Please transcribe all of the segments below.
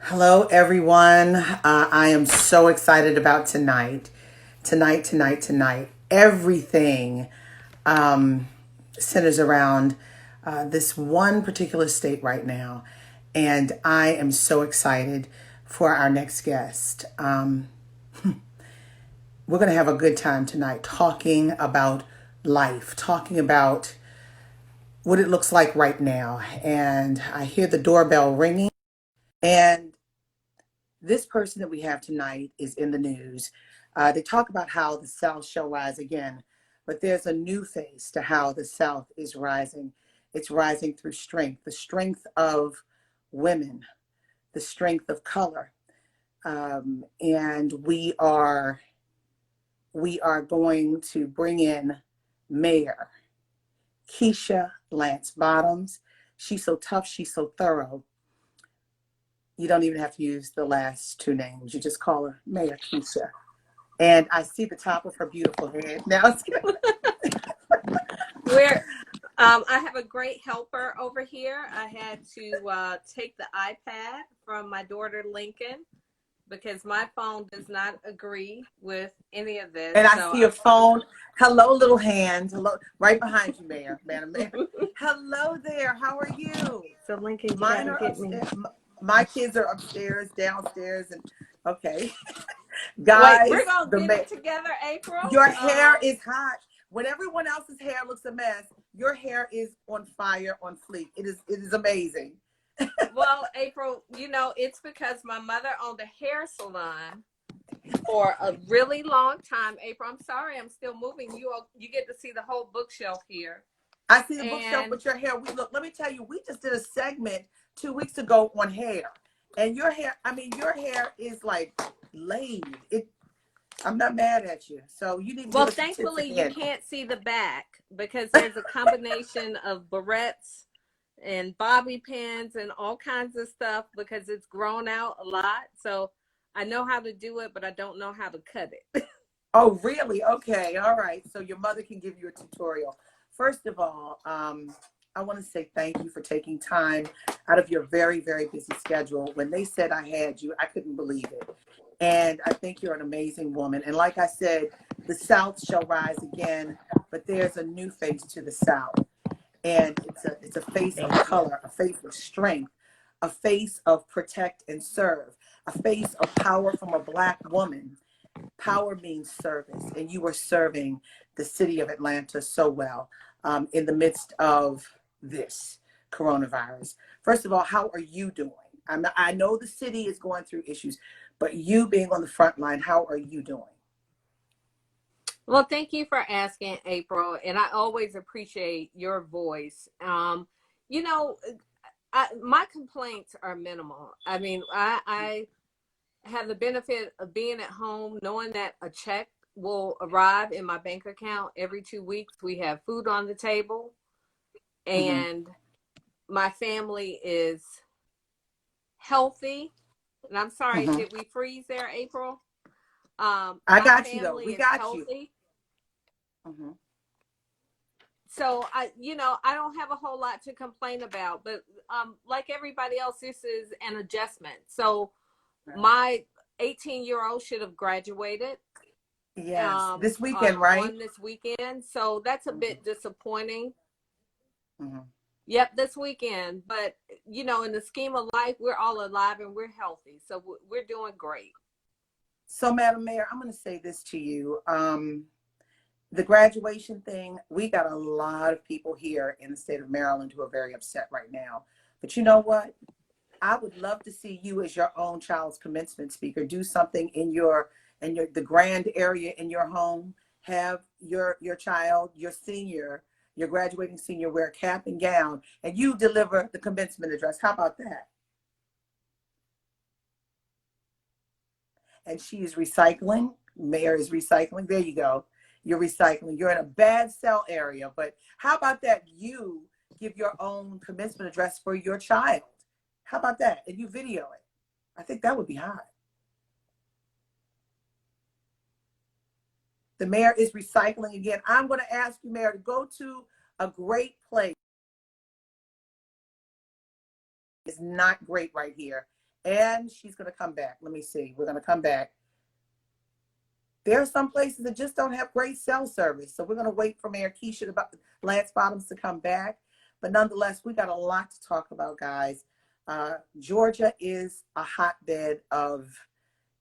Hello, everyone. I am so excited about tonight. Tonight. Everything centers around this one particular state right now. And I am so excited for our next guest. We're going to have a good time tonight talking about life, talking about what it looks like right now. And I hear the doorbell ringing. And this person that we have tonight is in the news. They talk about how the South shall rise again, but there's a new phase to how the South is rising. It's rising through strength, the strength of women, the strength of color, and we are going to bring in Mayor Keisha Lance Bottoms. She's so tough, she's so thorough. You don't even have to use the last two names. You just call her Mayor Keisha. And I see the top of her beautiful head. Now, Where I have a great helper over here. I had to take the iPad from my daughter Lincoln because my phone does not agree with any of this. and I So see a phone. Hello, little hand. Hello, right behind you, Mayor. Madam Mayor. Hello there. How are you? so Lincoln, you Mine gotta are get me. upstairs. My kids are upstairs, downstairs, and okay, Wait, guys. we're gonna get it together, April. Your hair is hot. When everyone else's hair looks a mess, your hair is on fire, on fleek. It is amazing. Well, April, it's because my mother owned a hair salon for a really long time. April, I'm sorry, I'm still moving. You get to see the whole bookshelf here. I see the bookshelf And with your hair. We look. Let me tell you, we just did a segment 2 weeks ago on hair, and your hair. I mean, your hair is like laid. I'm not mad at you. So you need to give well, us some tips thankfully, you again. can't see the back because there's a combination of barrettes and bobby pins and all kinds of stuff because it's grown out a lot. So I know how to do it, but I don't know how to cut it. Oh, really? Okay. All right. So your mother can give you a tutorial. First of all, I want to say thank you for taking time out of your very, very busy schedule. When they said I had you, I couldn't believe it. And I think you're an amazing woman. And like I said, the South shall rise again, but there's a new face to the South. And it's a face of Thank you. color, a face of strength, a face of protect and serve, a face of power from a Black woman. Power means service, and you are serving the city of Atlanta so well in the midst of this coronavirus. First of all, how are you doing? I know the city is going through issues, but you being on the front line, how are you doing? Well, thank you for asking, April. And I always appreciate your voice. You know, my complaints are minimal. I mean, I have the benefit of being at home, knowing that a check will arrive in my bank account every 2 weeks. We have food on the table, Hmm. and my family is healthy. And I'm sorry, Hmm. did we freeze there, April? I My got you though. family We is got you. healthy. Hmm. So I don't have a whole lot to complain about, but like everybody else, this is an adjustment. So Right. my 18-year-old should have graduated Yes, this weekend, right? on this weekend. So that's a Hmm. bit disappointing. Hmm. Yep, this weekend. But, in the scheme of life, we're all alive and we're healthy. So we're doing great. So, Madam Mayor, I'm going to say this to you. The graduation thing, we got a lot of people here in the state of Maryland who are very upset right now. But you know what? I would love to see you as your own child's commencement speaker. Do something in your the grand area in your home. Have your child, your senior, your graduating senior wear a cap and gown, and you deliver the commencement address. How about that? And she is recycling. Mayor is recycling. There you go. You're recycling. You're in a bad cell area, but how about that? You give your own commencement address for your child. How about that? And you video it. I think that would be hot. The mayor is recycling again. I'm going to ask you, Mayor, to go to a great place. It's not great right here. And she's going to come back. Let me see. We're going to come back. There are some places that just don't have great cell service. So we're going to wait for Mayor Keisha Lance Bottoms to come back. But nonetheless, we got a lot to talk about, guys. Georgia is a hotbed of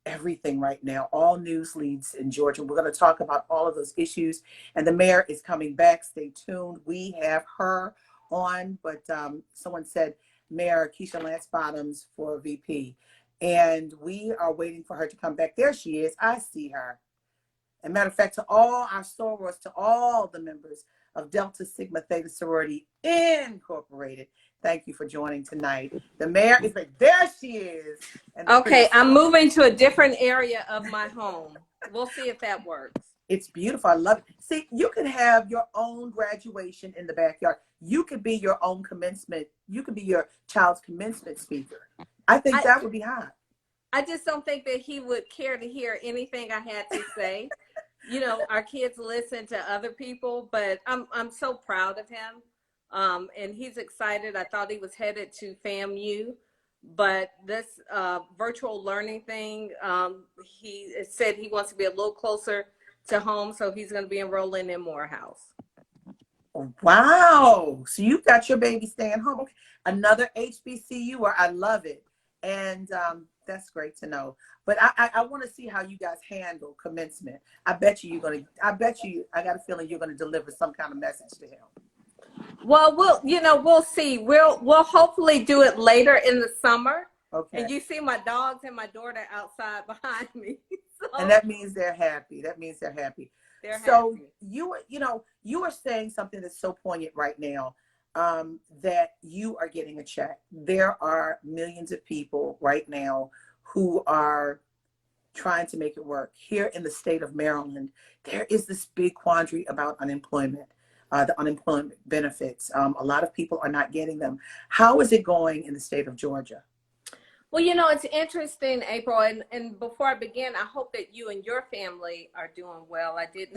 everything right now. All news leads in Georgia. We're going to talk about all of those issues. And the mayor is coming back. Stay tuned. We have her on, but someone said Mayor Keisha Lance Bottoms for VP. And we are waiting for her to come back. There she is. I see her. As a matter of fact, to all our sorors, to all the members of Delta Sigma Theta Sorority Incorporated, thank you for joining tonight. The mayor is back. There she is. And okay, I'm moving to a different area of my home. We'll see if that works. It's beautiful. I love it. See, you can have your own graduation in the backyard. You could be your own commencement. You could be your child's commencement speaker. I think that would be hot. I just don't think that he would care to hear anything I had to say. You know, our kids listen to other people, but I'm so proud of him. And he's excited. I thought he was headed to FAMU, but this virtual learning thing, he said he wants to be a little closer to home, so he's going to be enrolling in Morehouse. Wow. So you got your baby staying home. Okay. Another HBCU, or I love it. And that's great to know. But I want to see how you guys handle commencement. I got a feeling you're going to deliver some kind of message to him. Well, we'll see. We'll hopefully do it later in the summer. Okay. And you see my dogs and my daughter outside behind me. So, and that means they're happy. They're happy. You are saying something that's so poignant right now, that you are getting a check. There are millions of people right now who are trying to make it work. Here in the state of Maryland, there is this big quandary about unemployment, the unemployment benefits. A lot of people are not getting them. How is it going in the state of Georgia? Well, it's interesting, April, and before I begin, I hope that you and your family are doing well. I did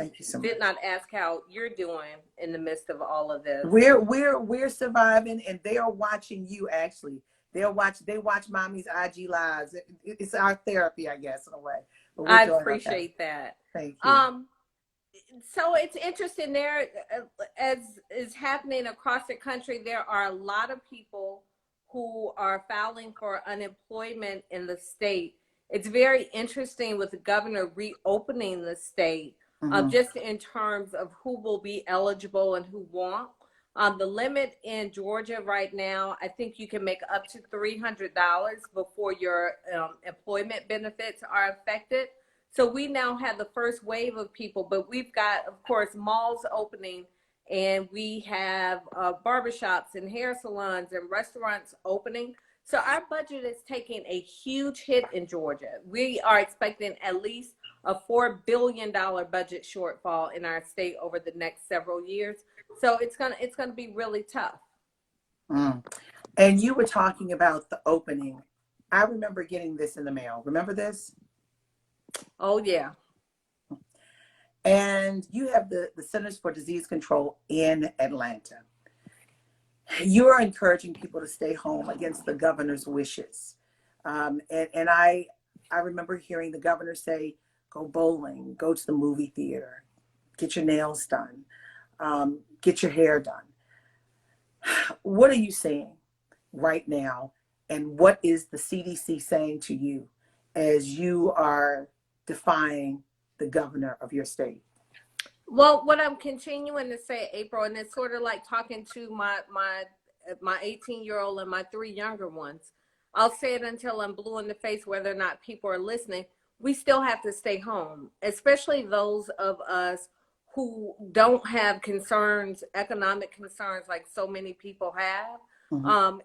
not ask how you're doing in the midst of all of this. We're surviving, and they are watching you. Actually, they watch mommy's IG lives. It's our therapy, I guess, in a way. I appreciate that. Thank you. So it's interesting there, as is happening across the country. There are a lot of people who are filing for unemployment in the state. It's very interesting with the governor reopening the state, just in terms of who will be eligible and who won't. The limit in Georgia right now, I think you can make up to $300 before your employment benefits are affected. So we now have the first wave of people, but we've got, of course, malls opening, and we have barbershops and hair salons and restaurants opening. So our budget is taking a huge hit in Georgia. We are expecting at least a $4 billion budget shortfall in our state over the next several years. So it's gonna be really tough. And you were talking about the opening. I remember getting this in the mail. Remember this? Oh, yeah. And you have the Centers for Disease Control in Atlanta. You are encouraging people to stay home against the governor's wishes. And I remember hearing the governor say, go bowling, go to the movie theater, get your nails done, get your hair done. What are you saying right now? And what is the CDC saying to you as you are defying the governor of your state? Well, what I'm continuing to say, April, and it's sort of like talking to my 18-year-old and my 3 younger ones. I'll say it until I'm blue in the face, whether or not people are listening. We still have to stay home, especially those of us who don't have concerns, economic concerns, like so many people have.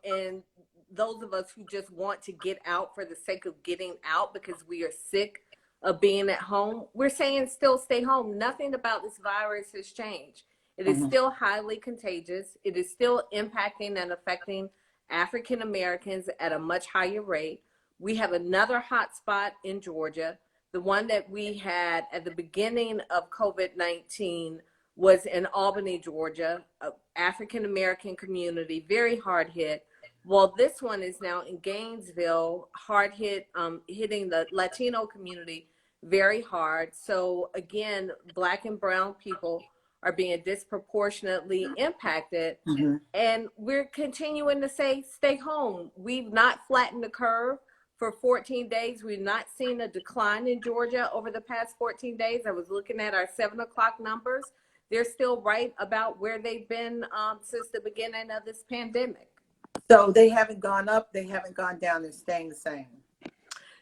And those of us who just want to get out for the sake of getting out because we are sick of being at home, we're saying still stay home. Nothing about this virus has changed. It is still highly contagious. It is still impacting and affecting African Americans at a much higher rate. We have another hot spot in Georgia. The one that we had at the beginning of COVID-19 was in Albany, Georgia, African American community, very hard hit. Well, this one is now in Gainesville, hard hit, hitting the Latino community very hard. So again, Black and brown people are being disproportionately impacted. Hmm. And we're continuing to say, stay home. We've not flattened the curve for 14 days. We've not seen a decline in Georgia over the past 14 days. I was looking at our 7 o'clock numbers. They're still right about where they've been since the beginning of this pandemic. So they haven't gone up, they haven't gone down, they're staying the same.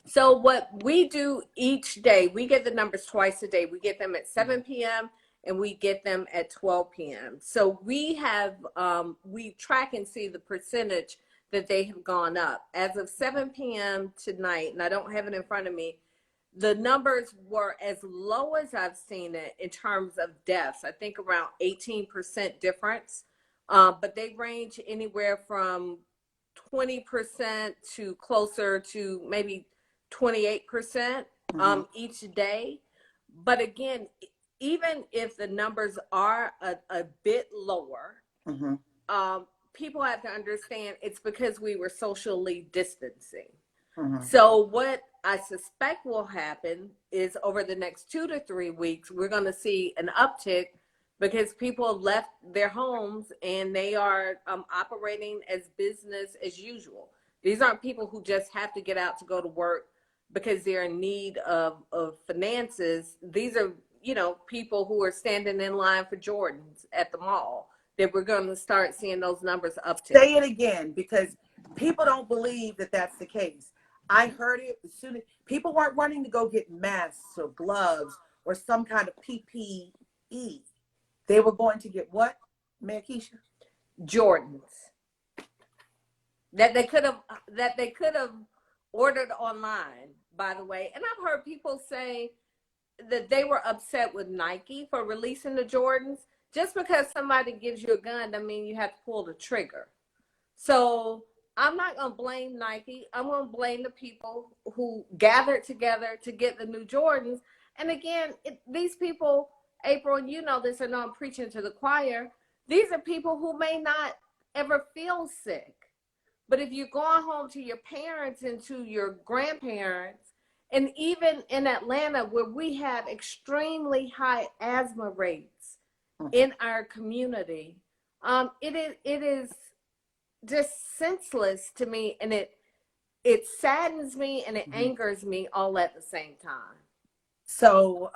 So what we do each day, we get the numbers twice a day. We get them at 7 p.m. and we get them at 12 p.m. So we have, we track and see the percentage that they have gone up. As of 7 p.m. tonight, and I don't have it in front of me, the numbers were as low as I've seen it in terms of deaths. I think around 18% difference, but they range anywhere from 20% to closer to maybe 28% Hmm. each day. But again, even if the numbers are a bit lower, Hmm. people have to understand it's because we were socially distancing. Hmm. So what I suspect will happen is over the next 2 to 3 weeks, we're going to see an uptick because people have left their homes and they are operating as business as usual. These aren't people who just have to get out to go to work because they're in need of finances. These are, people who are standing in line for Jordans at the mall that we're going to start seeing those numbers uptick. Say it again, because people don't believe that that's the case. I heard it as soon as people weren't running to go get masks or gloves or some kind of PPE. They were going to get what, Mayor Keisha? Jordans that they could have ordered online, by the way. And I've heard people say that they were upset with Nike for releasing the Jordans. Just because somebody gives you a gun doesn't mean you have to pull the trigger. So I'm not going to blame Nike. I'm going to blame the people who gathered together to get the new Jordans. And again, these people, April, and you know this, I know I'm preaching to the choir. These are people who may not ever feel sick. But if you're going home to your parents and to your grandparents, and even in Atlanta, where we have extremely high asthma rates in our community, it is just senseless to me, and it saddens me and it angers me all at the same time. So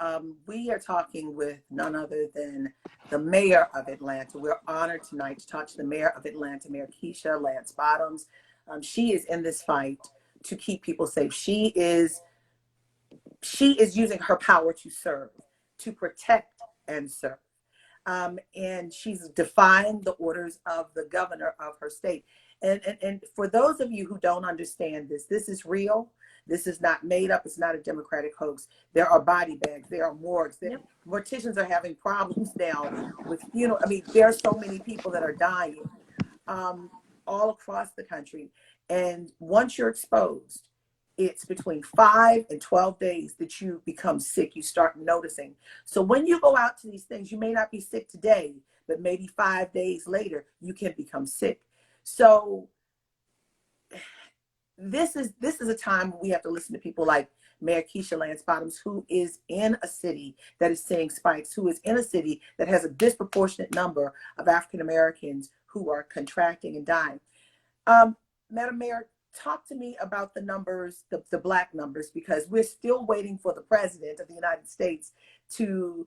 we are talking with none other than the mayor of Atlanta. We're honored tonight to talk to the mayor of Atlanta, Mayor Keisha Lance Bottoms. She is in this fight to keep people safe. She is using her power to serve, to protect and serve. And she's defying the orders of the governor of her state. And for those of you who don't understand this, this is real. This is not made up. It's not a Democratic hoax. There are body bags. There are morgues. Yep. Morticians are having problems now with funeral. I mean, there are so many people that are dying all across the country. And once you're exposed, it's between 5 and 12 days that you become sick. You start noticing. So when you go out to these things, you may not be sick today, but maybe 5 days later, you can become sick. So this is a time when we have to listen to people like Mayor Keisha Lance Bottoms, who is in a city that is seeing spikes, who is in a city that has a disproportionate number of African Americans who are contracting and dying. Madam Mayor, talk to me about the numbers, the Black numbers, because we're still waiting for the President of the United States to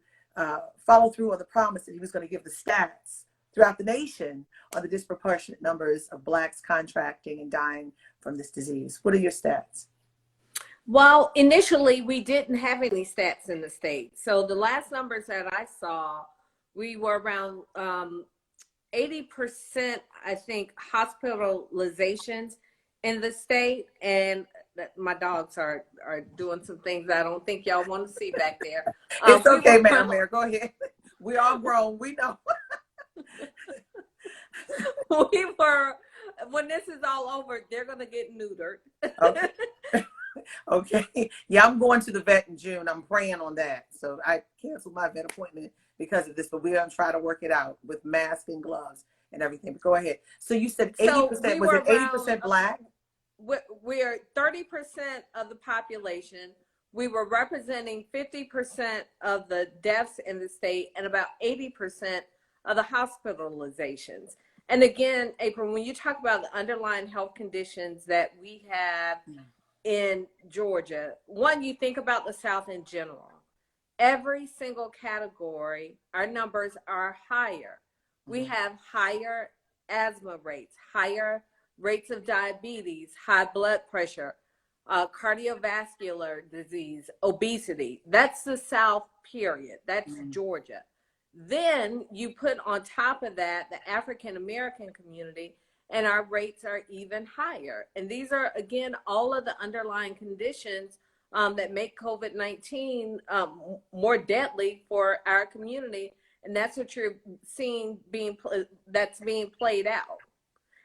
follow through on the promise that he was going to give the stats throughout the nation on the disproportionate numbers of Blacks contracting and dying from this disease. What are your stats? Well, initially, we didn't have any stats in the state. So the last numbers that I saw, we were around 80%, I think, hospitalizations in the state. And my dogs are doing some things I don't think y'all want to see back there. It's okay, Madam Mayor. Go ahead. We all grown. We know. We were, when this is all over, they're going to get neutered. Okay. Okay. Yeah, I'm going to the vet in June. I'm praying on that. So I canceled my vet appointment because of this, but we're going to try to work it out with masks and gloves and everything. But go ahead. So you said So 80%. we Was were it around 80% Black? we're 30% of the population. We were representing 50% of the deaths in the state and about 80% of the hospitalizations. And again, April, when you talk about the underlying health conditions that we have in Georgia, one, you think about the South in general. Every single category, our numbers are higher. We have higher asthma rates, higher rates of diabetes, high blood pressure, cardiovascular disease, obesity. That's the South, period. That's Georgia. Then you put on top of that the African American community, and our rates are even higher. And these are, again, all of the underlying conditions that make COVID-19 more deadly for our community. And that's what you're seeing that's being played out.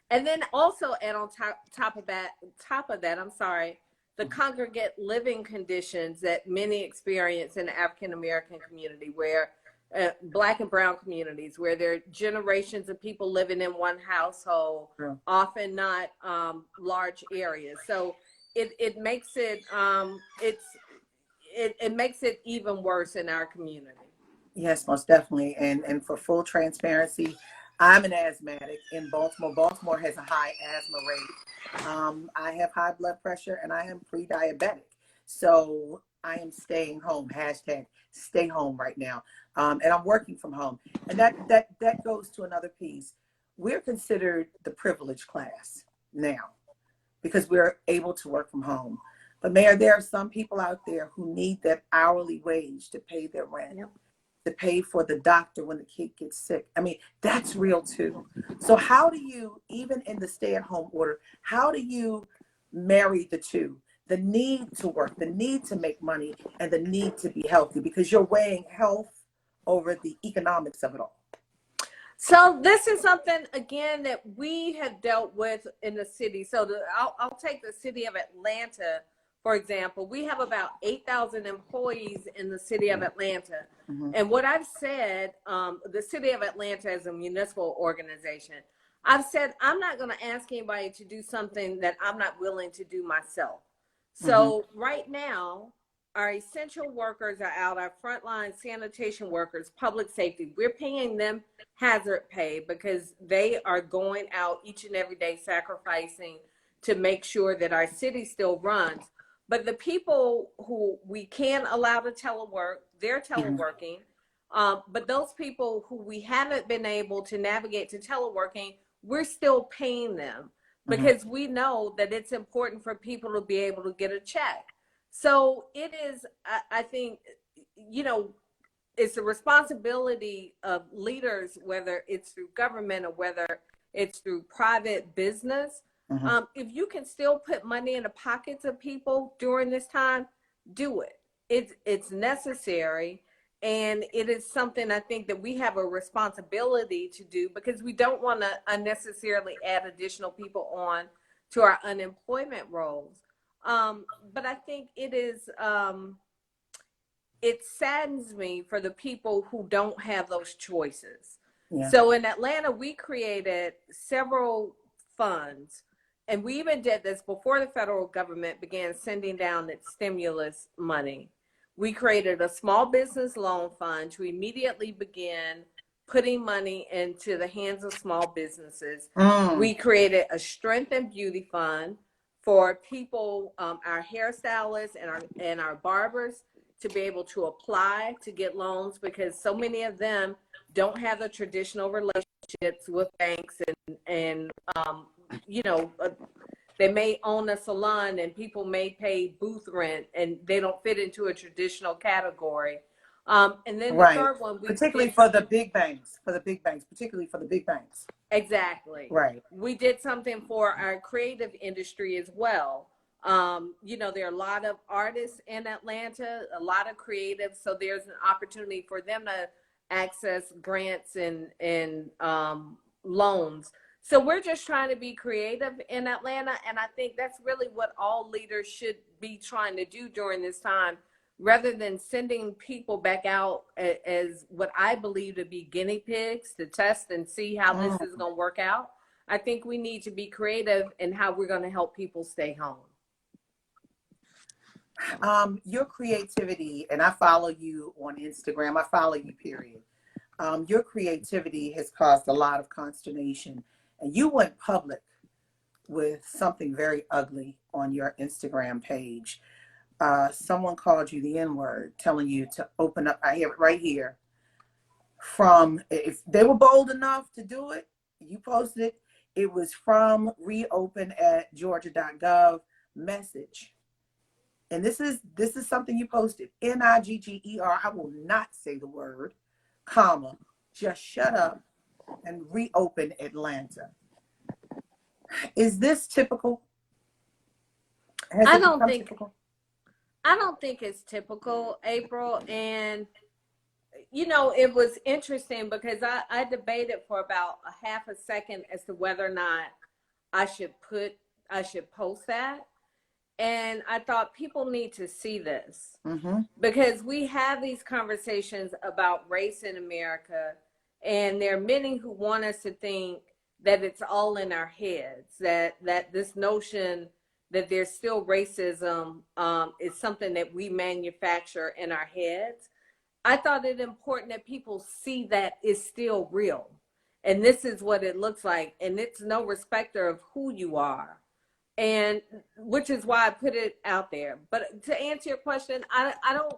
And then also add on top of that, I'm sorry, the congregate living conditions that many experience in the African American community, where Black and brown communities, where there are generations of people living in one household, often not large areas. So it makes it it makes it even worse in our community. Yes, most definitely. And for full transparency, I'm an asthmatic in Baltimore. Baltimore has a high asthma rate. I have high blood pressure and I am pre-diabetic. So I am staying home. Hashtag stay home right now. And I'm working from home. And that goes to another piece. We're considered the privileged class now because we're able to work from home. But Mayor, there are some people out there who need that hourly wage to pay their rent. Yep. To pay for the doctor when the kid gets sick. I mean, that's real too. So how do you, even in the stay-at-home order, how do you marry the two? The need to work, the need to make money, and the need to be healthy, because you're weighing health over the economics of it all. So this is something, again, that we have dealt with in the city. So I'll take the city of Atlanta, for example. We have about 8,000 employees in the city of Atlanta. And what I've said, the city of Atlanta as a municipal organization, I've said, I'm not going to ask anybody to do something that I'm not willing to do myself. So right now, our essential workers are out, our frontline sanitation workers, public safety. We're paying them hazard pay because they are going out each and every day sacrificing to make sure that our city still runs. But the people who we can allow to telework, they're teleworking. But those people who we haven't been able to navigate to teleworking, we're still paying them because we know that it's important for people to be able to get a check. So it is, I think, you know, it's a responsibility of leaders, whether it's through government or whether it's through private business. If you can still put money in the pockets of people during this time, do it. It's necessary. And it is something I think that we have a responsibility to do because we don't want to unnecessarily add additional people on to our unemployment rolls. But I think it is, it saddens me for the people who don't have those choices. So in Atlanta, we created several funds, and we even did this before the federal government began sending down its stimulus money. We created a small business loan fund to immediately begin putting money into the hands of small businesses. We created a strength and beauty fund for people, our hairstylists and our barbers, to be able to apply to get loans because so many of them don't have the traditional relationships with banks and you know, they may own a salon and people may pay booth rent and they don't fit into a traditional category. And then the third one, particularly for the big banks, particularly for the big banks. Exactly. Right. We did something for our creative industry as well. You know, there are a lot of artists in Atlanta, a lot of creatives, so there's an opportunity for them to access grants and loans. So we're just trying to be creative in Atlanta, and I think that's really what all leaders should be trying to do during this time. rather than sending people back out as what I believe to be guinea pigs to test and see how this is Mm. going to work out. I think we need to be creative in how we're going to help people stay home. Your creativity, and I follow you on Instagram. I follow you, period. Your creativity has caused a lot of consternation, and you went public with something very ugly on your Instagram page. Someone called you the N word, telling you to open up. I have it right here. From, if they were bold enough to do it, you posted it. It was from reopen at georgia.gov message. And this is something you posted. Nigger. I will not say the word, comma, just shut up and reopen Atlanta. Is this typical? Has I it don't become think typical? I don't think it's typical, April. And you know, it was interesting because I debated for about a half a second as to whether or not I should post that. And I thought people need to see this Mm-hmm. because we have these conversations about race in America, and there are many who want us to think that it's all in our heads, that this notion that there's still racism is something that we manufacture in our heads. I thought it important that people see that it's still real. And this is what it looks like. And it's no respecter of who you are. And which is why I put it out there. But to answer your question, I don't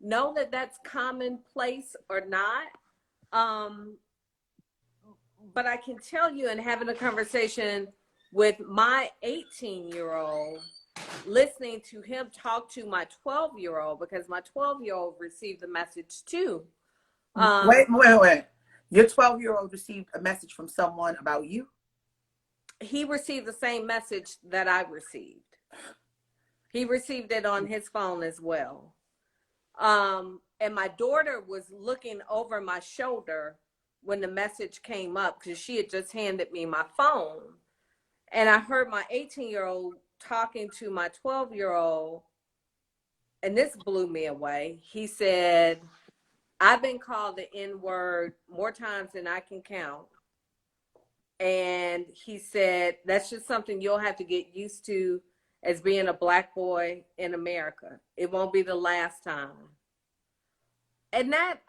know that that's commonplace or not. Um, but I can tell you, in having a conversation with my 18-year-old, listening to him talk to my 12-year-old, because my 12-year-old received the message too. Wait. Your 12-year-old received a message from someone about you? He received the same message that I received. He received it on his phone as well. And my daughter was looking over my shoulder when the message came up because she had just handed me my phone. And I heard my 18-year-old talking to my 12-year-old, and this blew me away. He said, I've been called the N-word more times than I can count. And he said, that's just something you'll have to get used to as being a Black boy in America. It won't be the last time. And that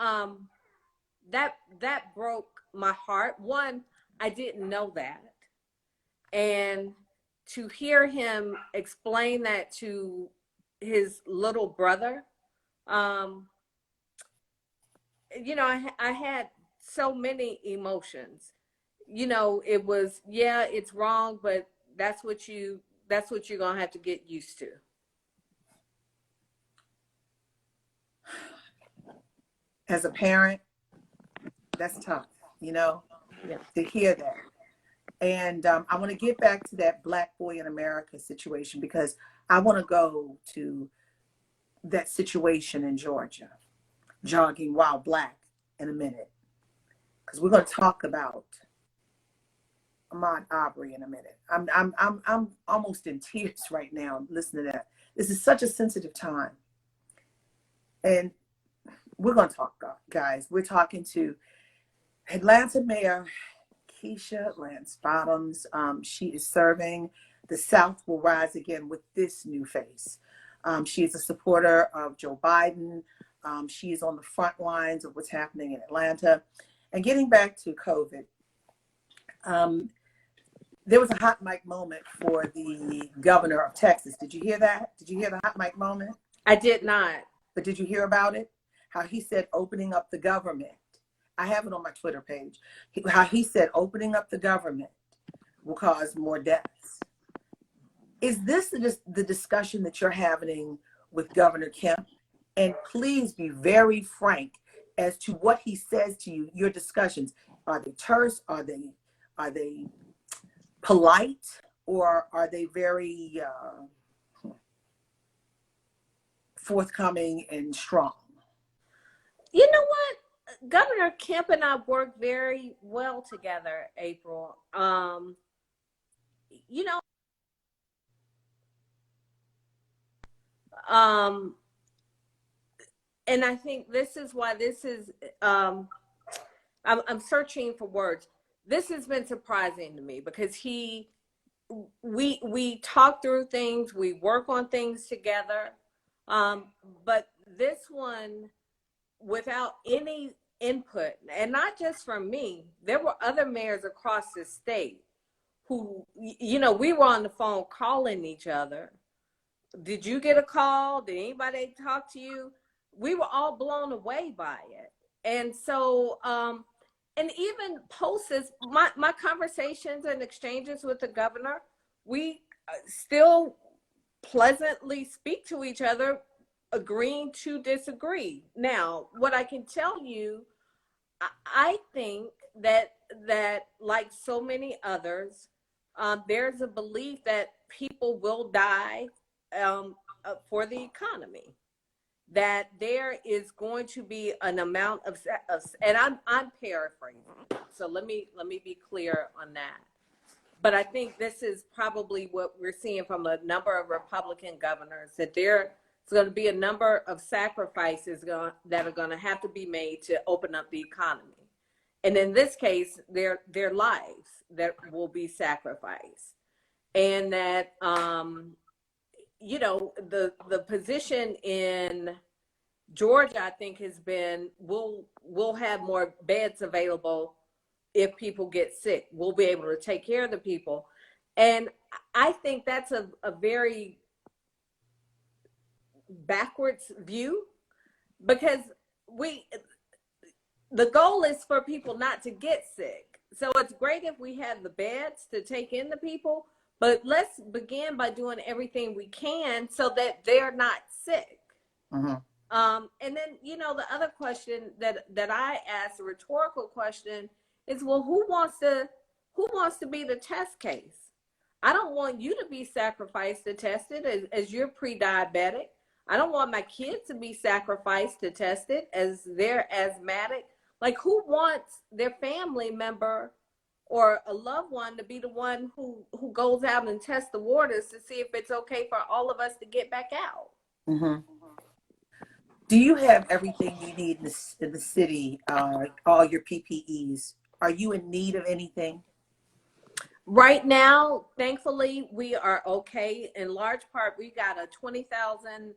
broke my heart. One, I didn't know that. And to hear him explain that to his little brother, you know, I had so many emotions. You know, it was, yeah, it's wrong, but that's what you're gonna have to get used to. As a parent, that's tough, you know, Yeah. to hear that. And I want to get back to that Black boy in America situation because I want to go to that situation in Georgia, jogging while Black, in a minute, because we're going to talk about Ahmaud Arbery in a minute. I'm almost in tears right now listening to that. This is such a sensitive time, and we're going to talk, guys. We're talking to Atlanta Mayor Keisha Lance Bottoms. She is serving The South Will Rise Again with this new face. She is a supporter of Joe Biden. She is on the front lines of what's happening in Atlanta. And getting back to COVID, there was a hot mic moment for the governor of Texas. Did you hear that? Did you hear the hot mic moment? I did not. But did you hear about it? How he said opening up the government. I have it on my Twitter page. How he said opening up the government will cause more deaths. Is this the discussion that you're having with Governor Kemp? And please be very frank as to what he says to you. Your discussions, are they terse? Are they polite? Or are they very forthcoming and strong? You know what? Governor Kemp and I work very well together, April. You know, and I think this is why this is, I'm searching for words. This has been surprising to me because we talk through things, we work on things together. Um, but this one, without any input, and not just from me, there were other mayors across the state who, we were on the phone calling each other. Did you get a call? Did anybody talk to you? We were all blown away by it. And so, and even posts, my conversations and exchanges with the governor, we still pleasantly speak to each other, agreeing to disagree. Now, what I can tell you, I think that like so many others, there's a belief that people will die for the economy. That there is going to be an amount of, and I'm paraphrasing, so let me be clear on that. But I think this is probably what we're seeing from a number of Republican governors, that there's going to be a number of sacrifices that are going to have to be made to open up the economy. And in this case, their lives that will be sacrificed. And that, the position in Georgia, I think, has been, we'll have more beds available if people get sick. We'll be able to take care of the people. And I think that's a very backwards view, because the goal is for people not to get sick. So it's great if we have the beds to take in the people, but let's begin by doing everything we can so that they're not sick. Mm-hmm. And then, the other question that I asked, a rhetorical question, is, well, who wants to be the test case? I don't want you to be sacrificed to test it as you're pre-diabetic. I don't want my kids to be sacrificed to test it as they're asthmatic. Like, who wants their family member or a loved one to be the one who goes out and tests the waters to see if it's okay for all of us to get back out? Mm-hmm. Do you have everything you need in the city, all your PPEs? Are you in need of anything? Right now, thankfully, we are okay. In large part, we got a 20,000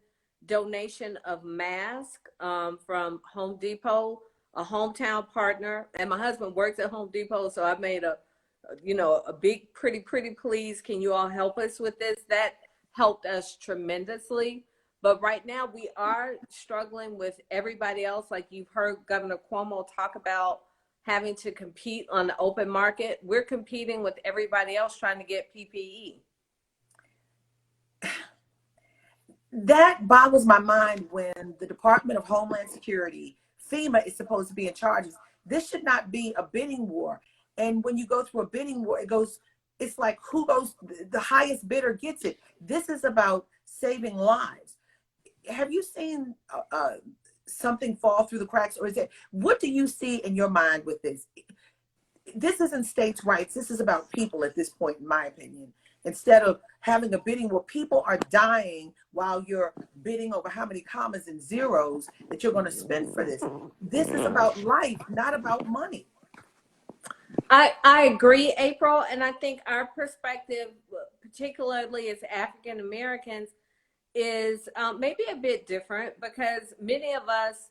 donation of masks from Home Depot, a hometown partner. And my husband works at Home Depot, so I made a big, pretty please, can you all help us with this? That helped us tremendously. But right now, we are struggling with everybody else. Like you've heard Governor Cuomo talk about having to compete on the open market. We're competing with everybody else trying to get PPE. That boggles my mind when the Department of Homeland Security, FEMA, is supposed to be in charge. This should not be a bidding war. And when you go through a bidding war, it's like the highest bidder gets it. This is about saving lives. Have you seen something fall through the cracks, or what do you see in your mind with this? This isn't states' rights. This is about people at this point, in my opinion. Instead of having a bidding where people are dying while you're bidding over how many commas and zeros that you're going to spend for this. This is about life, not about money. I agree, April. And I think our perspective, particularly as African Americans, is maybe a bit different, because many of us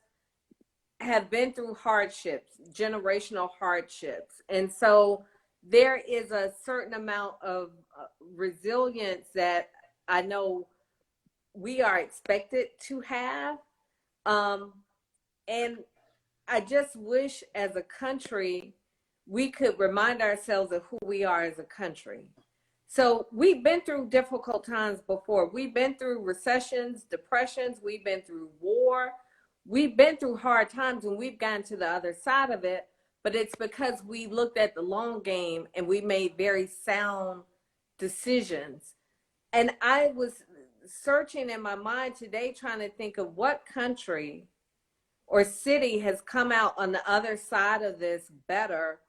have been through hardships, generational hardships. And so there is a certain amount of resilience that I know we are expected to have. And I just wish as a country, we could remind ourselves of who we are as a country. So we've been through difficult times before. We've been through recessions, depressions. We've been through war. We've been through hard times, and we've gotten to the other side of it. But it's because we looked at the long game and we made very sound decisions. And I was searching in my mind today, trying to think of what country or city has come out on the other side of this better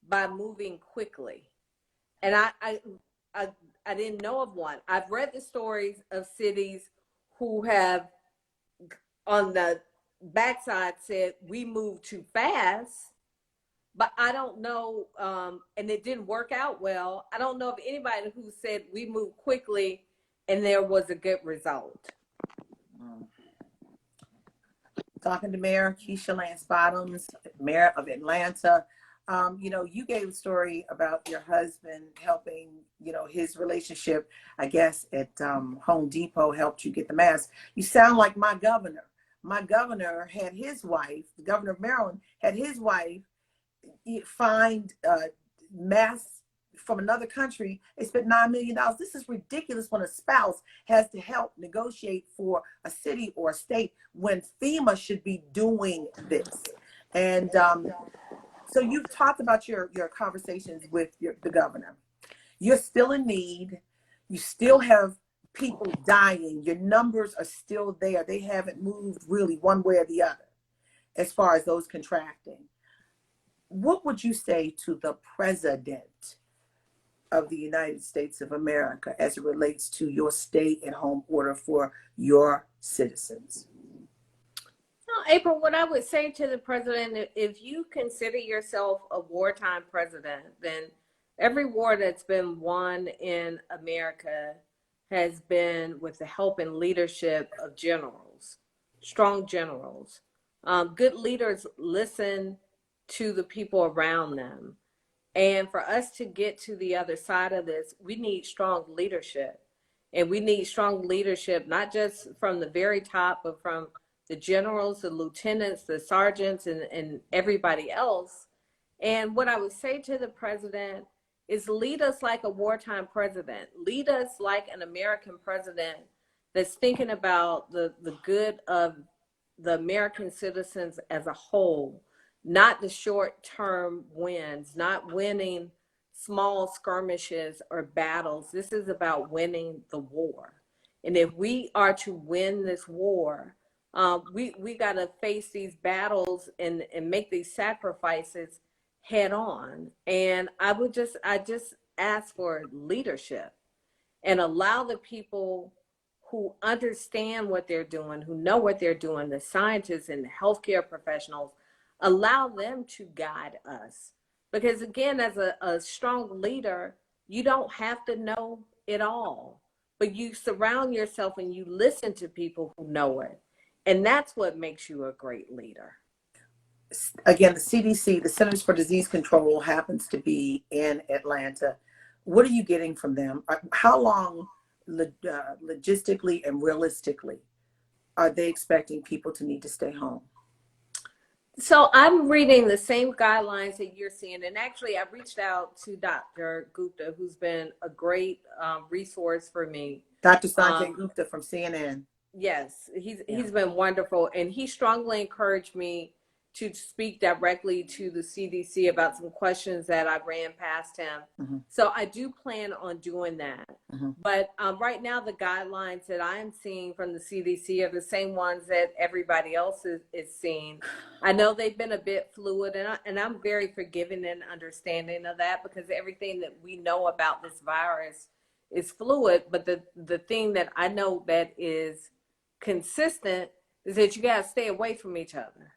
by moving quickly. And I didn't know of one. I've read the stories of cities who have, on the backside said we moved too fast, but I don't know, and it didn't work out well. I don't know of anybody who said we moved quickly and there was a good result. Talking to Mayor Keisha Lance Bottoms, Mayor of Atlanta. You gave a story about your husband helping, his relationship, I guess, at Home Depot helped you get the mask. You sound like my governor. My governor had his wife, the governor of Maryland, had his wife find masks from another country. They spent $9 million. This is ridiculous when a spouse has to help negotiate for a city or a state when FEMA should be doing this. And so you've talked about your conversations with the governor. You're still in need. You still have people dying. Your numbers are still there. They haven't moved really one way or the other as far as those contracting. What would you say to the president of the United States of America as it relates to your stay-at-home order for your citizens? April, what I would say to the president, if you consider yourself a wartime president, then every war that's been won in America has been with the help and leadership of generals, strong generals. Good leaders listen to the people around them. And for us to get to the other side of this, we need strong leadership. And we need strong leadership, not just from the very top, but from the generals, the lieutenants, the sergeants, and everybody else. And what I would say to the president is lead us like a wartime president. Lead us like an American president that's thinking about the good of the American citizens as a whole, not the short-term wins, not winning small skirmishes or battles. This is about winning the war. And if we are to win this war, we got to face these battles and make these sacrifices head on. And I just ask for leadership and allow the people who understand what they're doing, who know what they're doing, the scientists and the healthcare professionals, allow them to guide us. Because again, as a strong leader, you don't have to know it all, but you surround yourself and you listen to people who know it. And that's what makes you a great leader. Again, the CDC, the Centers for Disease Control, happens to be in Atlanta. What are you getting from them? How long, logistically and realistically, are they expecting people to need to stay home? So I'm reading the same guidelines that you're seeing. And actually, I reached out to Dr. Gupta, who's been a great resource for me. Dr. Sanjay Gupta from CNN. Yes, he's been wonderful. And he strongly encouraged me to speak directly to the CDC about some questions that I ran past him. Mm-hmm. So I do plan on doing that. Mm-hmm. But right now, the guidelines that I'm seeing from the CDC are the same ones that everybody else is seeing. I know they've been a bit fluid, and I'm very forgiving and understanding of that, because everything that we know about this virus is fluid. But the thing that I know that is consistent is that you got to stay away from each other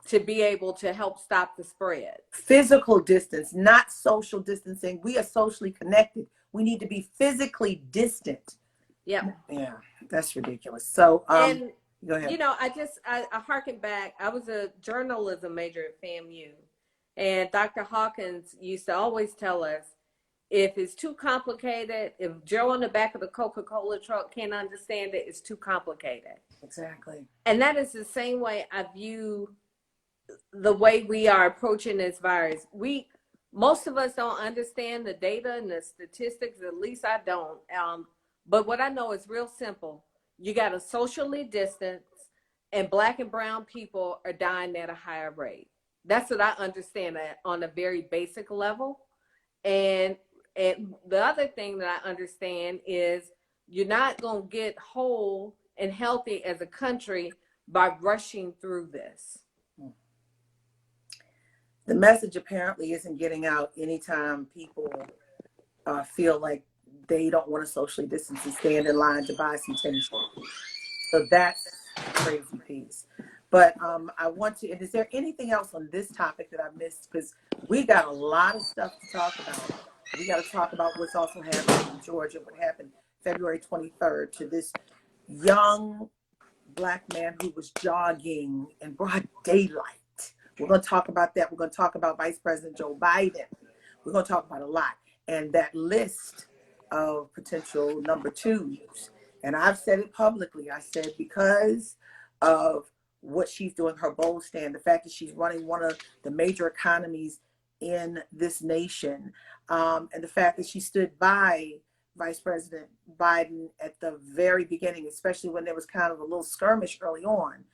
to be able to help stop the spread. Physical distance, not social distancing. We are socially connected. We need to be physically distant. Yeah. Yeah, that's ridiculous. So, and go ahead. I harken back. I was a journalism major at FAMU, and Dr. Hawkins used to always tell us, if it's too complicated, if Joe on the back of the Coca-Cola truck can't understand it, it's too complicated. Exactly. And that is the same way I view the way we are approaching this virus. Most of us don't understand the data and the statistics. At least I don't. But what I know is real simple. You got to socially distance, and Black and brown people are dying at a higher rate. That's what I understand on a very basic level. And the other thing that I understand is you're not going to get whole and healthy as a country by rushing through this. The message apparently isn't getting out anytime people feel like they don't want to socially distance and stand in line to buy some tennis shoes. So that's the crazy piece. But I want to, and is there anything else on this topic that I missed? Because we got a lot of stuff to talk about. We got to talk about what's also happening in Georgia, what happened February 23rd to this young Black man who was jogging in broad daylight. We're going to talk about that. We're going to talk about Vice President Joe Biden. We're going to talk about a lot. And that list of potential number twos. And I've said it publicly. I said because of what she's doing, her bold stand, the fact that she's running one of the major economies in this nation, and the fact that she stood by Vice President Biden at the very beginning, especially when there was kind of a little skirmish early on.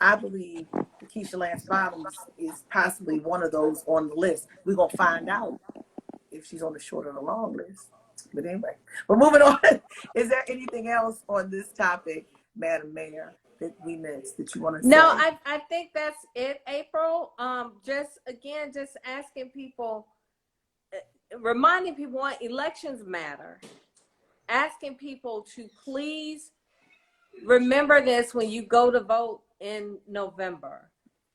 I believe Keisha Lance Bottoms is possibly one of those on the list. We're going to find out if she's on the short or the long list. But anyway, we're moving on. Is there anything else on this topic, Madam Mayor, that we missed that you want to say? No, I think that's it, April. Just asking people, reminding people what elections matter. Asking people to please remember this when you go to vote in November.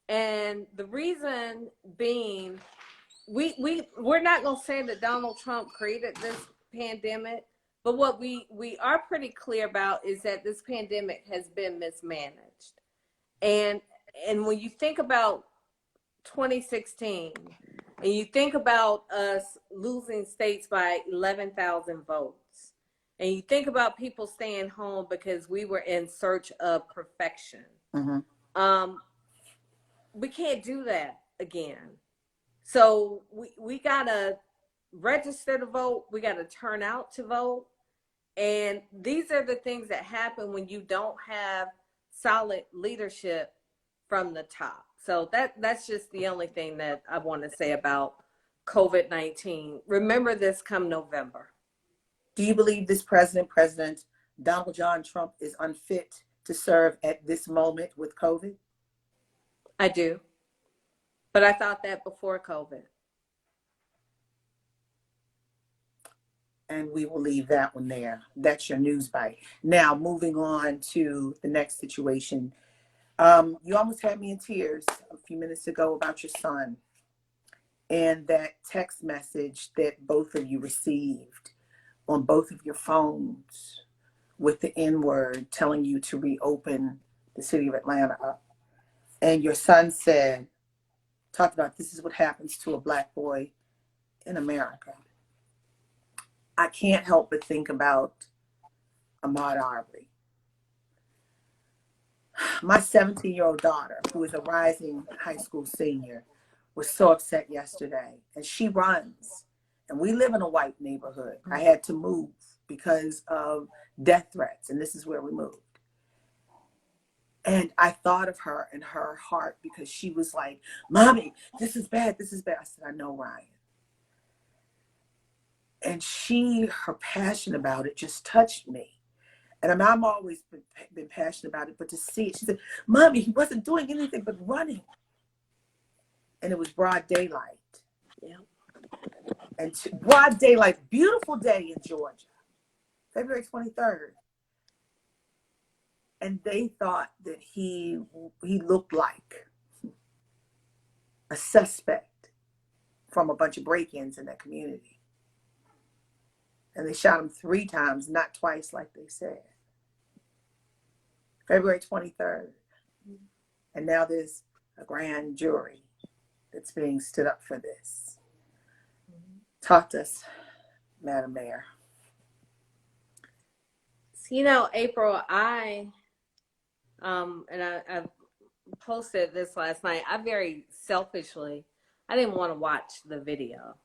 And the reason being, we're not going to say that Donald Trump created this pandemic, but what we are pretty clear about is that this pandemic has been mismanaged. And when you think about 2016 and you think about us losing states by 11,000 votes, and you think about people staying home because we were in search of perfection, we can't do that again. So we got to register to vote. We got to turn out to vote. And these are the things that happen when you don't have solid leadership from the top. So that's just the only thing that I want to say about COVID-19. Remember this come November. Do you believe this President Donald John Trump is unfit to serve at this moment with COVID? I do. But I thought that before COVID. And we will leave that one there. That's your news bite. Now, moving on to the next situation. You almost had me in tears a few minutes ago about your son and that text message that both of you received on both of your phones with the N-word telling you to reopen the city of Atlanta. And your son talked about this is what happens to a Black boy in America. I can't help but think about Ahmaud Arbery. My 17-year-old daughter, who is a rising high school senior, was so upset yesterday. And she runs. And we live in a white neighborhood. I had to move because of death threats. And this is where we moved. And I thought of her and her heart because she was like, Mommy, this is bad. This is bad. I said, I know, Ryan. And her passion about it just touched me. And I'm always been passionate about it, but to see it, she said, Mommy, he wasn't doing anything but running. And it was broad daylight. Yeah. And broad daylight, beautiful day in Georgia, February 23rd. And they thought that he looked like a suspect from a bunch of break-ins in that community. And they shot him 3 times, not twice like they said. February 23rd. And now there's a grand jury that's being stood up for this. Talk to us, Madam Mayor. So, April, I posted this last night. I very selfishly, I didn't want to watch the video.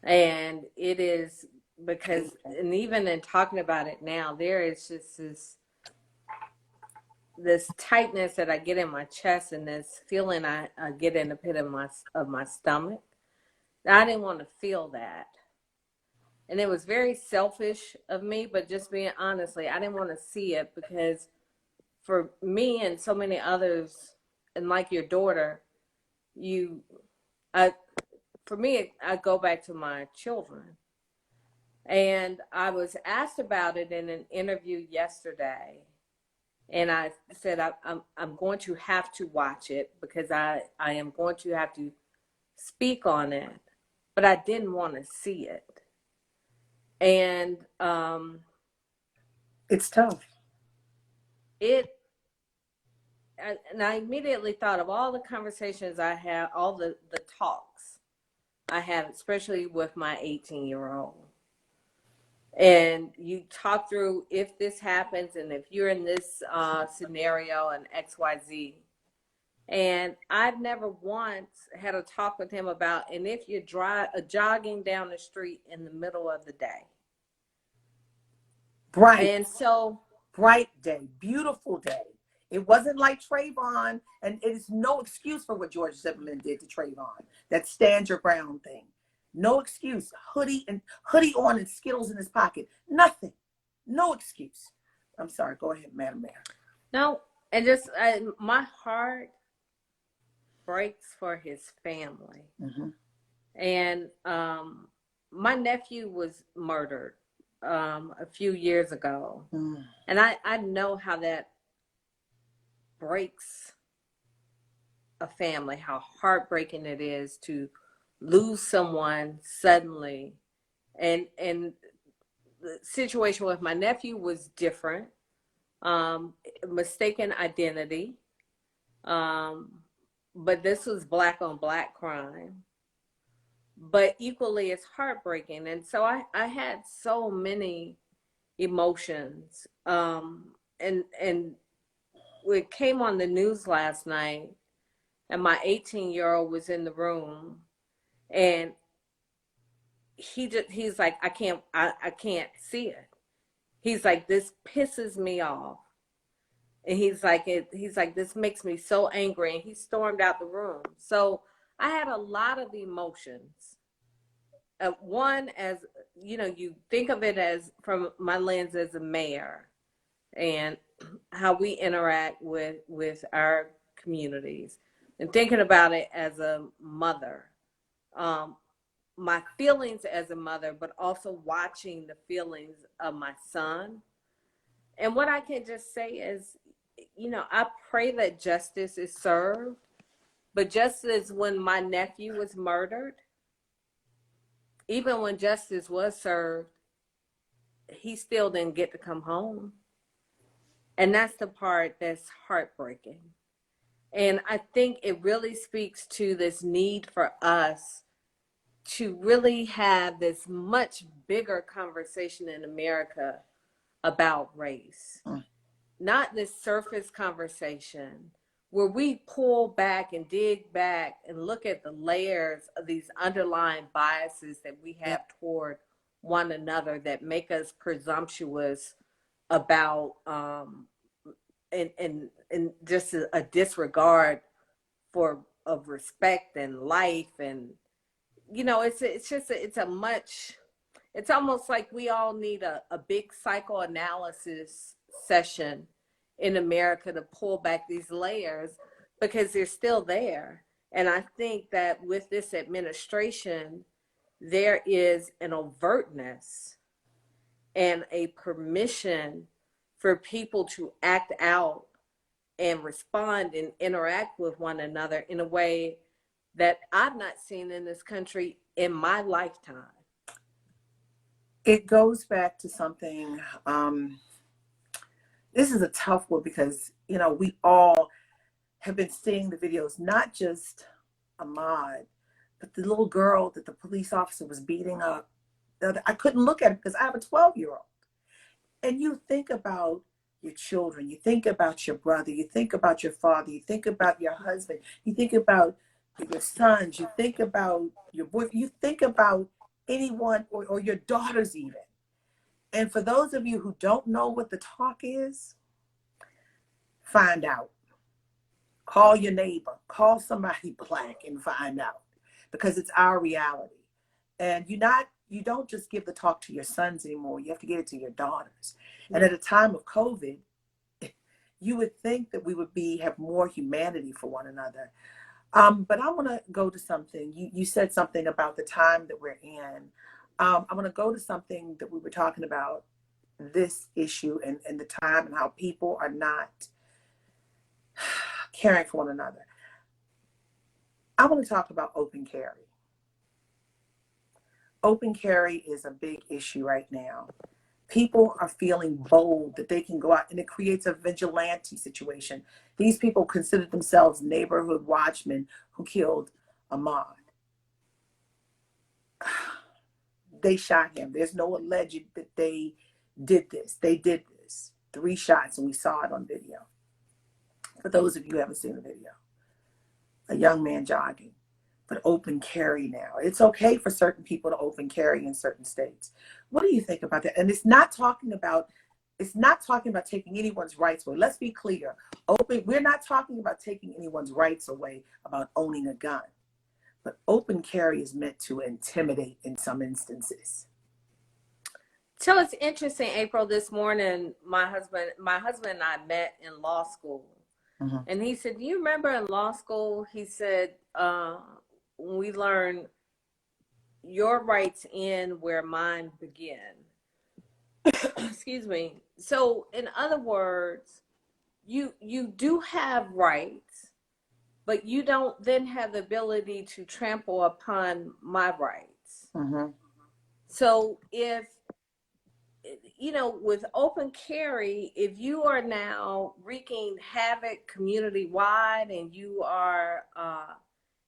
And it is because, and even in talking about it now, there is just this tightness that I get in my chest and this feeling I get in the pit of my stomach. I didn't want to feel that. And it was very selfish of me, but just being honestly, I didn't want to see it because for me and so many others, and like your daughter, for me, I go back to my children. And I was asked about it in an interview yesterday. And I said, I'm going to have to watch it because I am going to have to speak on it, but I didn't want to see it. And It's tough. it, and I immediately thought of all the conversations I had, all the talks I had, especially with my 18-year-old. And you talk through if this happens and if you're in this scenario and XYZ. And I've never once had a talk with him about, and if you're jogging down the street in the middle of the day. Bright, And so, bright day, beautiful day. It wasn't like Trayvon, and it is no excuse for what George Zimmerman did to Trayvon. That stand your ground thing. No excuse. Hoodie on and Skittles in his pocket. Nothing. No excuse. I'm sorry. Go ahead, Madam Mayor. no, and just my heart breaks for his family. Mm-hmm. And my nephew was murdered a few years ago. Mm. And I know how that breaks a family, how heartbreaking it is to lose someone suddenly. And the situation with my nephew was different. Mistaken identity. But this was black on black crime. But equally it's heartbreaking. And so I had so many emotions. And it came on the news last night, and my 18-year-old was in the room, and he's like, I can't see it. He's like, this pisses me off. And he's like, this makes me so angry. And he stormed out the room. So I had a lot of emotions. One, as you know, you think of it as from my lens as a mayor and how we interact with our communities, and thinking about it as a mother, my feelings as a mother, but also watching the feelings of my son. And what I can just say is, I pray that justice is served. But just as when my nephew was murdered, even when justice was served, he still didn't get to come home. And that's the part that's heartbreaking. And I think it really speaks to this need for us to really have this much bigger conversation in America about race. Not this surface conversation where we pull back and dig back and look at the layers of these underlying biases that we have toward one another that make us presumptuous about and just a disregard for of respect and life. And it's almost like we all need a big psychoanalysis session in America to pull back these layers because they're still there. And I think that with this administration, there is an overtness and a permission for people to act out and respond and interact with one another in a way that I've not seen in this country in my lifetime. It goes back to something. This is a tough one because, we all have been seeing the videos, not just Ahmaud, but the little girl that the police officer was beating up. I couldn't look at it because I have a 12-year-old. And you think about your children, you think about your brother, you think about your father, you think about your husband, you think about your sons, you think about your boy, you think about anyone or your daughters even. And for those of you who don't know what the talk is, find out. Call your neighbor, call somebody Black and find out, because it's our reality. And you don't just give the talk to your sons anymore. You have to give it to your daughters. And at a time of COVID, you would think that we would have more humanity for one another. But I want to go to something. You said something about the time that we're in. I want to go to something that we were talking about this issue and the time and how people are not caring for one another. I want to talk about open carry. Open carry is a big issue right now. People are feeling bold that they can go out, and it creates a vigilante situation. These people consider themselves neighborhood watchmen who killed Ahmaud. They shot him. There's no alleged that they did this. They did this. 3 shots, and we saw it on video. For those of you who haven't seen the video, a young man jogging, but open carry now. It's okay for certain people to open carry in certain states. What do you think about that? And it's not talking about taking anyone's rights away. Let's be clear. We're not talking about taking anyone's rights away about owning a gun. But open carry is meant to intimidate in some instances. So it's interesting, April. This morning, my husband and I met in law school. Mm-hmm. And he said, do you remember in law school, he said, we learned your rights end where mine begin. Excuse me. So in other words, you do have rights, but you don't then have the ability to trample upon my rights. Mm-hmm. So if, with open carry, if you are now wreaking havoc community-wide and you are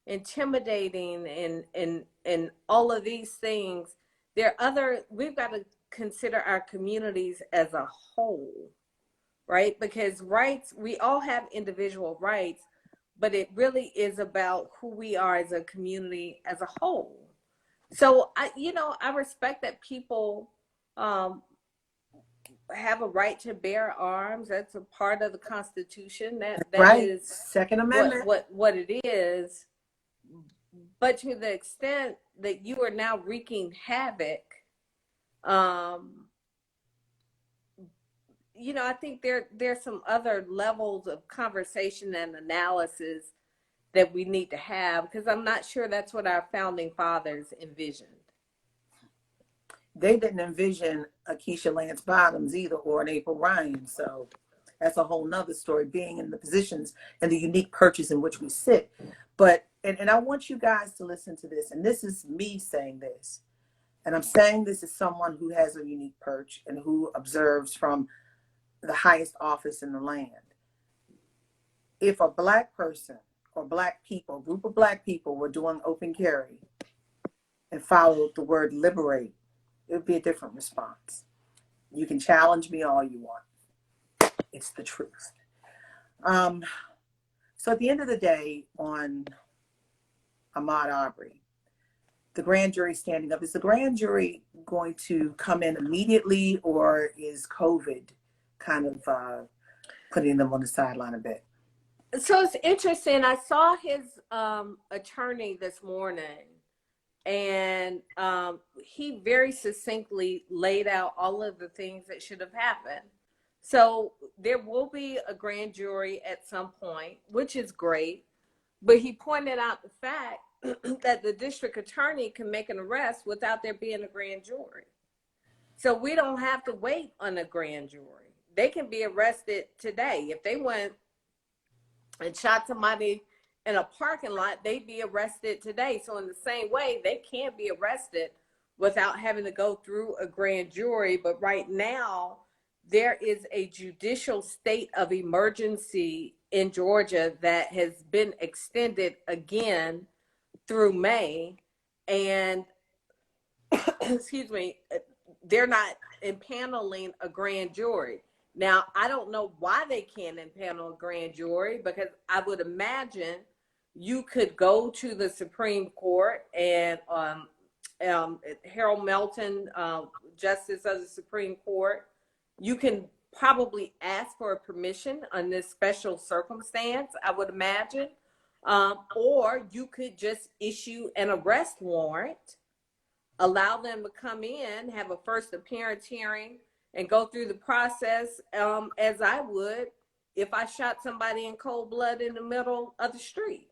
intimidating and all of these things, we've got to consider our communities as a whole, right? Because rights, we all have individual rights, but it really is about who we are as a community as a whole. So I respect that people have a right to bear arms. That's a part of the Constitution. That right. Is Second Amendment. What it is. But to the extent that you are now wreaking havoc, I think there's some other levels of conversation and analysis that we need to have, because I'm not sure that's what our founding fathers envisioned. They didn't envision a Keisha Lance Bottoms either, or an April Ryan. So that's a whole nother story, being in the positions and the unique perches in which we sit. But, and I want you guys to listen to this, and this is me saying this. And I'm saying this as someone who has a unique perch and who observes from the highest office in the land. If a Black person or Black people, a group of Black people were doing open carry and followed the word liberate, it would be a different response. You can challenge me all you want. It's the truth. So at the end of the day, on Ahmaud Arbery, the grand jury standing up, is the grand jury going to come in immediately, or is COVID kind of putting them on the sideline a bit? So it's interesting. I saw his attorney this morning, and he very succinctly laid out all of the things that should have happened. So there will be a grand jury at some point, which is great. But he pointed out the fact that the district attorney can make an arrest without there being a grand jury. So we don't have to wait on a grand jury. They can be arrested today. If they went and shot somebody in a parking lot, they'd be arrested today. So in the same way, they can't be arrested without having to go through a grand jury. But right now, there is a judicial state of emergency in Georgia that has been extended again through May. And, excuse me, they're not impaneling a grand jury. Now, I don't know why they can't impanel a grand jury, because I would imagine you could go to the Supreme Court and Harold Melton, Justice of the Supreme Court, you can probably ask for a permission on this special circumstance, I would imagine. Or you could just issue an arrest warrant, allow them to come in, have a first appearance hearing, and go through the process as I would if I shot somebody in cold blood in the middle of the street.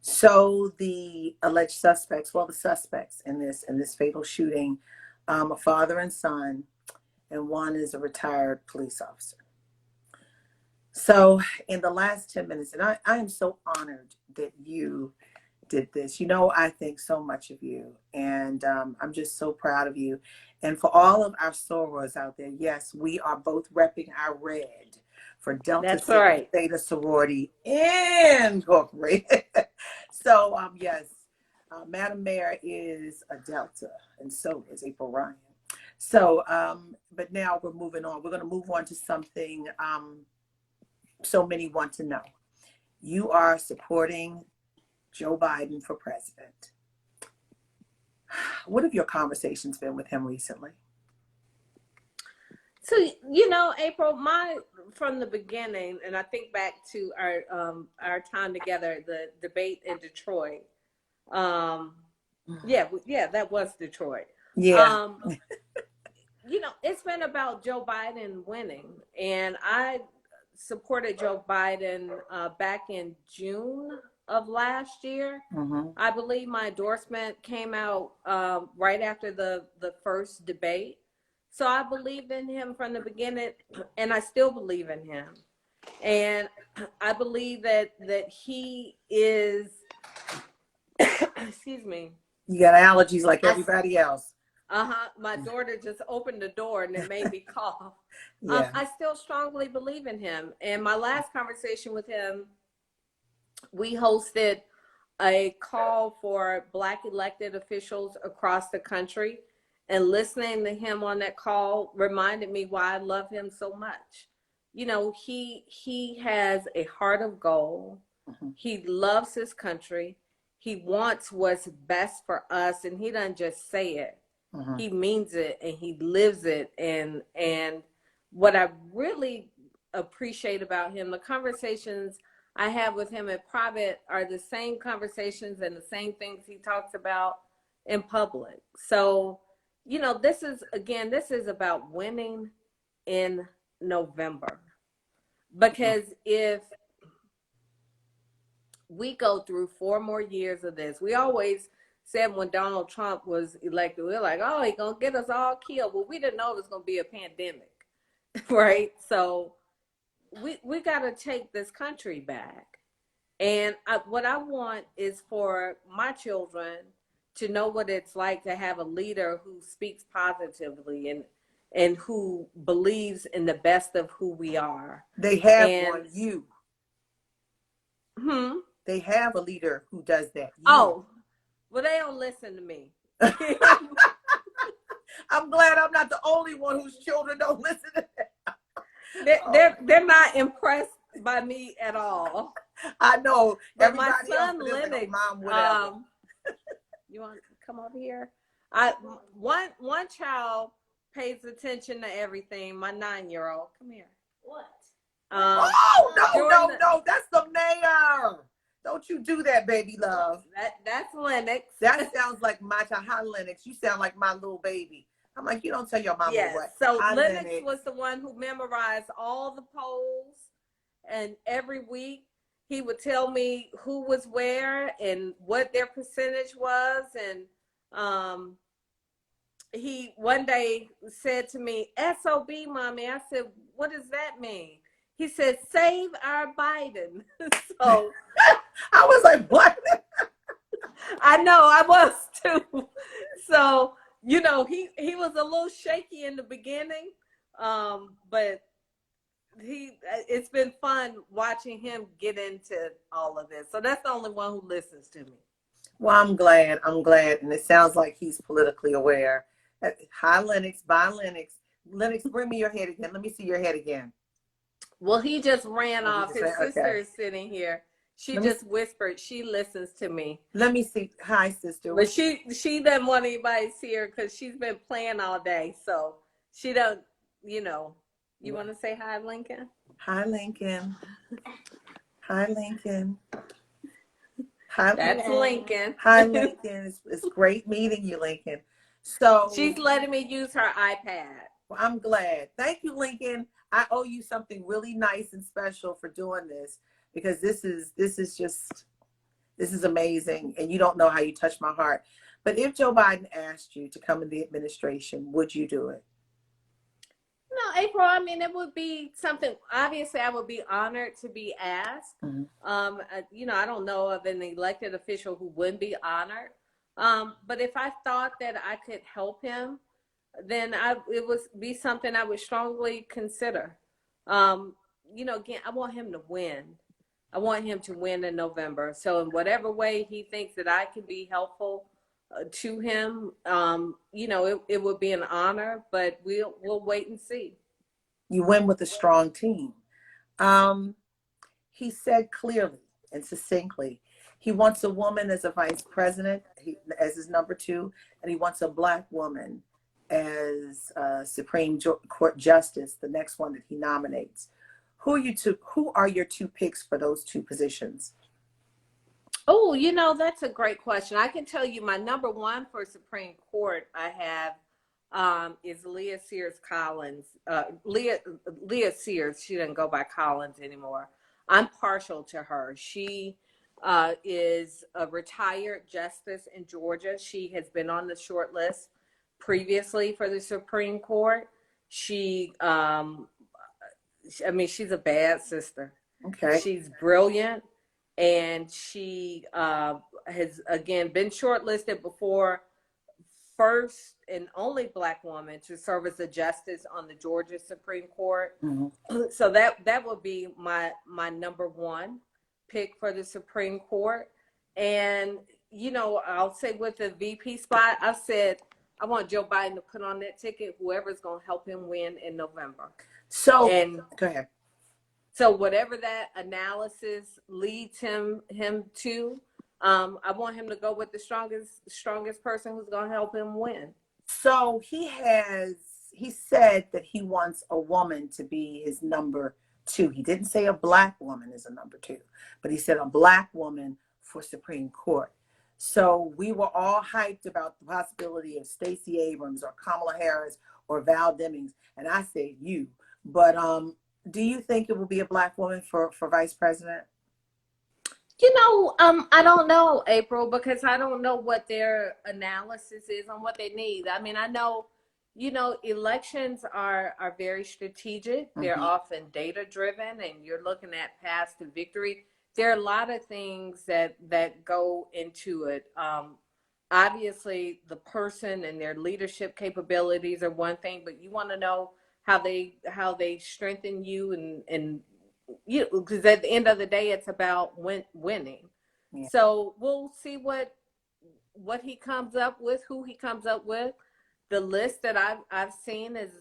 So the alleged suspects, the suspects in this fatal shooting, a father and son, and one is a retired police officer. So in the last 10 minutes, and I am so honored that you did this. You know, I think so much of you, and I'm just so proud of you. And for all of our sorors out there, yes, we are both repping our red for Delta That's Sigma right. Theta Sorority Incorporated. So, yes, Madam Mayor is a Delta, and so is April Ryan. So, but now we're moving on. We're going to move on to something so many want to know. You are supporting Joe Biden for president. What have your conversations been with him recently? So, April, from the beginning, and I think back to our time together, the debate in Detroit. Yeah, that was Detroit. Yeah. It's been about Joe Biden winning, and I supported Joe Biden back in June of last year. Mm-hmm. I believe my endorsement came out right after the first debate. So I believed in him from the beginning, and I still believe in him. And I believe that he is, excuse me. You got allergies like everybody else. My daughter just opened the door and it made me cough. Yeah. I still strongly believe in him. And my last conversation with him, we hosted a call for Black elected officials across the country, and listening to him on that call reminded me why I love him so much. He has a heart of gold. Mm-hmm. He loves his country. He wants what's best for us, and he doesn't just say it. Mm-hmm. He means it, and he lives it. And what I really appreciate about him, the conversations I have with him in private are the same conversations and the same things he talks about in public. So, this is about winning in November. Because if we go through 4 more years of this, we always said when Donald Trump was elected, we were like, oh, he's going to get us all killed. Well, we didn't know it was going to be a pandemic, right? So we got to take this country back. And what I want is for my children to know what it's like to have a leader who speaks positively and who believes in the best of who we are. They have one, you. They have a leader who does that. You. Oh, well, they don't listen to me. I'm glad I'm not the only one whose children don't listen to that. They're not impressed by me at all. I know. But everybody my son else Lennox, like, Mom, whatever. You want to come over here? One child pays attention to everything. My 9-year-old. Come here. What? No, that's the mayor. Don't you do that, baby love. That's Lennox. That sounds like my child. Hi, Lennox. You sound like my little baby. I'm like, you don't tell your mama what. So Hi, Lennox Lennox was the one who memorized all the polls, and every week he would tell me who was where and what their percentage was. And he one day said to me, SOB, mommy. I said, what does that mean? He said, save our Biden. So I was like, what? I know, I was too. So, he was a little shaky in the beginning, but it's been fun watching him get into all of this. So that's the only one who listens to me. Well, I'm glad. And it sounds like he's politically aware. Hi, Lennox. Bye, Lennox. Lennox, bring me your head again. Let me see your head again. Well, he just ran off. His sister is sitting here. She just whispered. She listens to me. Let me see. Hi, sister. But she doesn't want anybody to see her because she's been playing all day. So she don't, You want to say hi, Lincoln? Hi, Lincoln. Hi, Lincoln. Hi, That's Lincoln. Hi, Lincoln. It's great meeting you, Lincoln. So she's letting me use her iPad. Well, I'm glad. Thank you, Lincoln. I owe you something really nice and special for doing this, because this is amazing, and you don't know how you touch my heart. But if Joe Biden asked you to come in the administration, would you do it? No, April, I mean, it would be something, obviously, I would be honored to be asked. Mhm. I don't know of an elected official who wouldn't be honored. But if I thought that I could help him, then it would be something I would strongly consider. Um, again, I want him to win. I want him to win in November. So in whatever way he thinks that I can be helpful to him, it would be an honor. But we'll wait and see. You win with a strong team. Um, he said clearly and succinctly he wants a woman as a vice president, as his number two, and he wants a black woman as Supreme Court justice, the next one that he nominates. Who are your two picks for those two positions? Oh, that's a great question. I can tell you my number one for Supreme Court I have is Leah Sears Collins. Leah Sears, she doesn't go by Collins anymore. I'm partial to her. She is a retired justice in Georgia. She has been on the short list previously for the Supreme Court. She's a bad sister. Okay. She's brilliant, and she has again been shortlisted before, first and only black woman to serve as a justice on the Georgia Supreme Court. Mm-hmm. So that would be my number one pick for the Supreme Court. And I'll say with the VP spot, I've said I want Joe Biden to put on that ticket, whoever's going to help him win in November. So, go ahead. So whatever that analysis leads him to, I want him to go with the strongest person who's going to help him win. So he said that he wants a woman to be his number two. He didn't say a black woman is a number two, but he said a black woman for Supreme Court. So we were all hyped about the possibility of Stacey Abrams or Kamala Harris or Val Demings, and I said you. But do you think it will be a black woman for vice president? I don't know, April, because I don't know what their analysis is on what they need. I mean, I know, elections are very strategic. Mm-hmm. They're often data driven, and you're looking at paths to victory. There are a lot of things that go into it. Obviously, the person and their leadership capabilities are one thing, but you want to know how they strengthen you and because at the end of the day, it's about winning. Yeah. So we'll see what he comes up with, who he comes up with. The list that I've seen is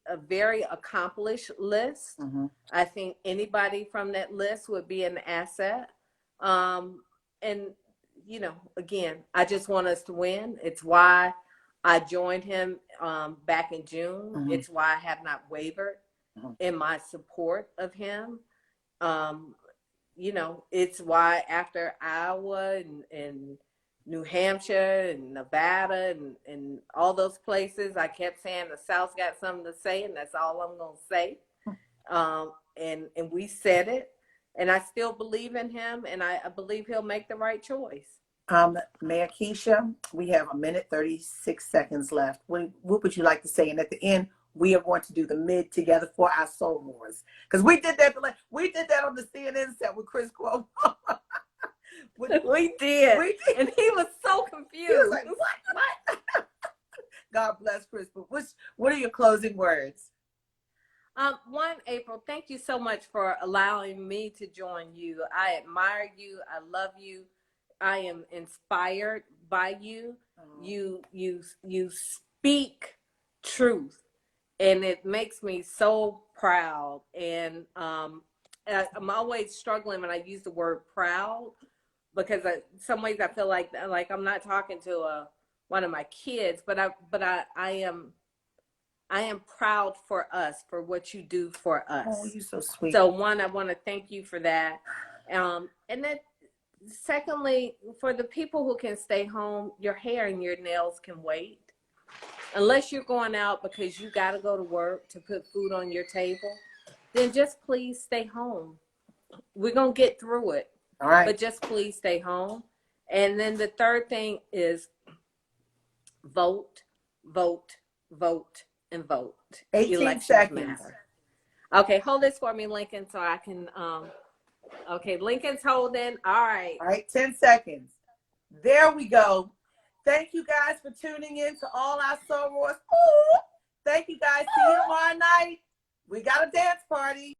a very accomplished list. Mm-hmm. I think anybody from that list would be an asset. And again, I just want us to win. It's why I joined him back in June. Mm-hmm. It's why I have not wavered in my support of him. It's why after Iowa and New Hampshire and Nevada and all those places, I kept saying the South's got something to say, and that's all I'm going to say. And we said it, and I still believe in him, and I believe he'll make the right choice. Mayor Keisha, we have 1:36 left. What would you like to say? And at the end, we are going to do the mid together for our soul wars, because we did that on the CNN set with Chris Cuomo. we did, and he was so confused. He was like, "What?" God bless Chris. But what are your closing words? One, April, thank you so much for allowing me to join you. I admire you. I love you. I am inspired by you. Oh. You speak truth, and it makes me so proud. And I'm always struggling when I use the word proud, because in some ways I feel like I'm not talking to one of my kids, but I am proud for us, for what you do for us. Oh, you're so sweet. So one, I want to thank you for that. And then secondly, for the people who can stay home, your hair and your nails can wait. Unless you're going out because you got to go to work to put food on your table, then just please stay home. We're going to get through it. All right. But just please stay home. And then the third thing is vote, vote, vote, and vote. 18 Elections seconds. matter. Okay, hold this for me, Lincoln, so I can, okay, Lincoln's holding. All right. All right, 10 seconds. There we go. Thank you guys for tuning in to all our sorors. Thank you guys. See you tomorrow night. We got a dance party.